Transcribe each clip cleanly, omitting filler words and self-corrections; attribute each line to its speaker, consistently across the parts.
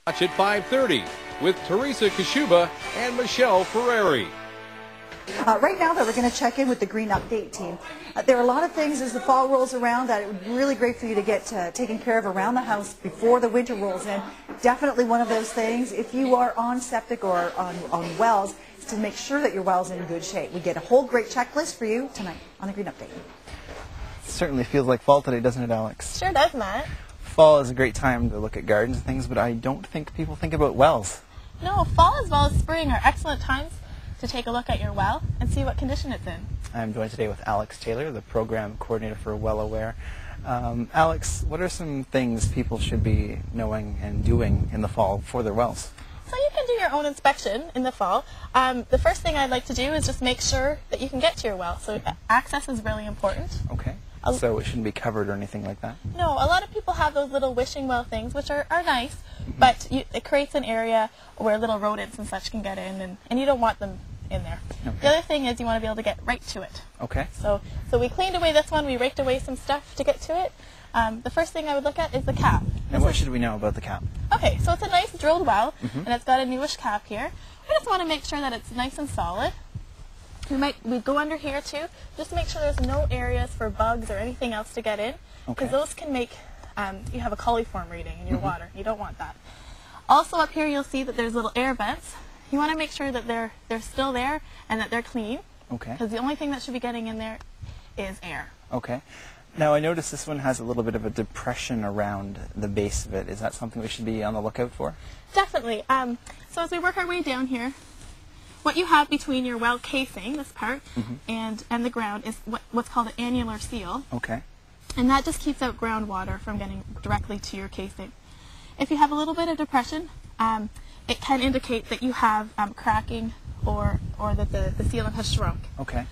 Speaker 1: Watch at 5:30 with Teresa Kashuba and Michelle Ferreri.
Speaker 2: Right now, though, we're going to check in with the Green Update team. There are a lot of things as the fall rolls around that it would be really great for you to get taken care of around the house before the winter rolls in. Definitely one of those things, if you are on septic or on wells, is to make sure that your well's in good shape. We get a whole great checklist for you tonight on the Green Update.
Speaker 3: It certainly feels like fall today, doesn't it, Alex?
Speaker 4: Sure does, Matt.
Speaker 3: Fall is a great time to look at gardens and things, but I don't think people think about wells.
Speaker 4: No, fall as well as spring are excellent times to take a look at your well and see what condition it's in.
Speaker 3: I'm joined today with Alix Taylor, the program coordinator for Well Aware. Alex, what are some things people should be knowing and doing in the fall for their wells?
Speaker 4: So you can do your own inspection in the fall. The first thing I'd like to do is just make sure that you can get to your well. So access is really important.
Speaker 3: Okay. So it shouldn't be covered or anything like that?
Speaker 4: No, a lot of people have those little wishing well things, which are nice, but it creates an area where little rodents and such can get in, and you don't want them in there. Okay. The other thing is you want to be able to get right to it. Okay. So we cleaned away this one, we raked away some stuff to get to it. The first thing I would look at is the cap.
Speaker 3: And what should we know about the cap?
Speaker 4: Okay, so it's a nice drilled well, and it's got a newish cap here. We just want to make sure that it's nice and solid. We go under here too, just to make sure there's no areas for bugs or anything else to get in, because those can make you have a coliform reading in your water. You don't want that. Also up here you'll see that there's little air vents. You want to make sure that they're still there and that they're clean. Okay. Because the only thing that should be getting in there is air.
Speaker 3: Okay. Now I notice this one has a little bit of a depression around the base of it. Is that something we should be on the lookout for?
Speaker 4: Definitely. So as we work our way down here, what you have between your well casing, this part, and the ground is what's called an annular seal. Okay. And that just keeps out groundwater from getting directly to your casing. If you have a little bit of depression, it can indicate that you have cracking or that the sealant has shrunk. Okay.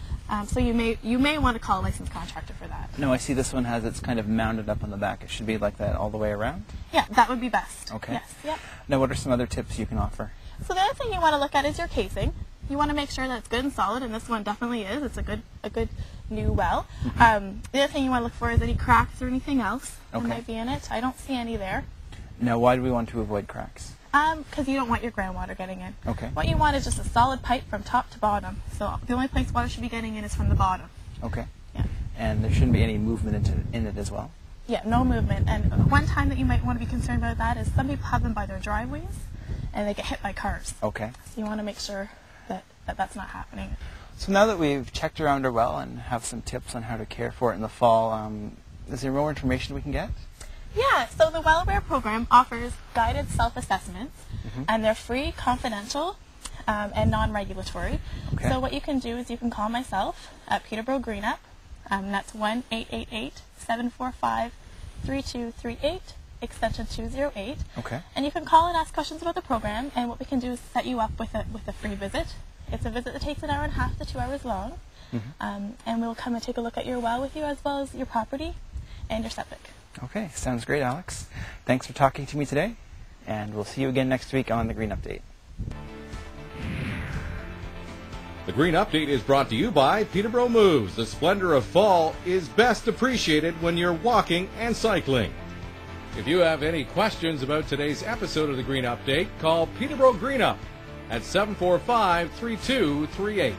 Speaker 4: So you may want to call a licensed contractor for that.
Speaker 3: No, I see this one has it's kind of mounted up on the back. It should be like that all the way around?
Speaker 4: Yeah, that would be best.
Speaker 3: Okay.
Speaker 4: Yes. Yep.
Speaker 3: Now what are some other tips you can offer?
Speaker 4: So the other thing you want to look at is your casing. You want to make sure that it's good and solid, and this one definitely is. It's a good new well. The other thing you want to look for is any cracks or anything else that might be in it. I don't see any there.
Speaker 3: Now why do we want to avoid cracks?
Speaker 4: Because you don't want your groundwater getting in.
Speaker 3: Okay.
Speaker 4: What you want is just a solid pipe from top to bottom. So the only place water should be getting in is from the bottom. Okay. Yeah.
Speaker 3: And there shouldn't be any movement in it as well?
Speaker 4: Yeah, no movement. And one time that you might want to be concerned about that is some people have them by their driveways and they get hit by cars. Okay. So you want to make sure that that's not happening.
Speaker 3: So now that we've checked around our well and have some tips on how to care for it in the fall, is there more information we can get?
Speaker 4: Yeah, so the Well Aware program offers guided self-assessments, and they're free, confidential, and non-regulatory. Okay. So what you can do is you can call myself at Peterborough Green Up. That's 1-888-745-3238, extension 208. Okay. And you can call and ask questions about the program, and what we can do is set you up with a free visit. It's a visit that takes 1.5 hours to 2 hours long, and we'll come and take a look at your well with you as well as your property and your septic.
Speaker 3: Okay, sounds great, Alex. Thanks for talking to me today, and we'll see you again next week on The Green Update.
Speaker 1: The Green Update is brought to you by Peterborough Moves. The splendor of fall is best appreciated when you're walking and cycling. If you have any questions about today's episode of The Green Update, call Peterborough Green Up at 745-3238.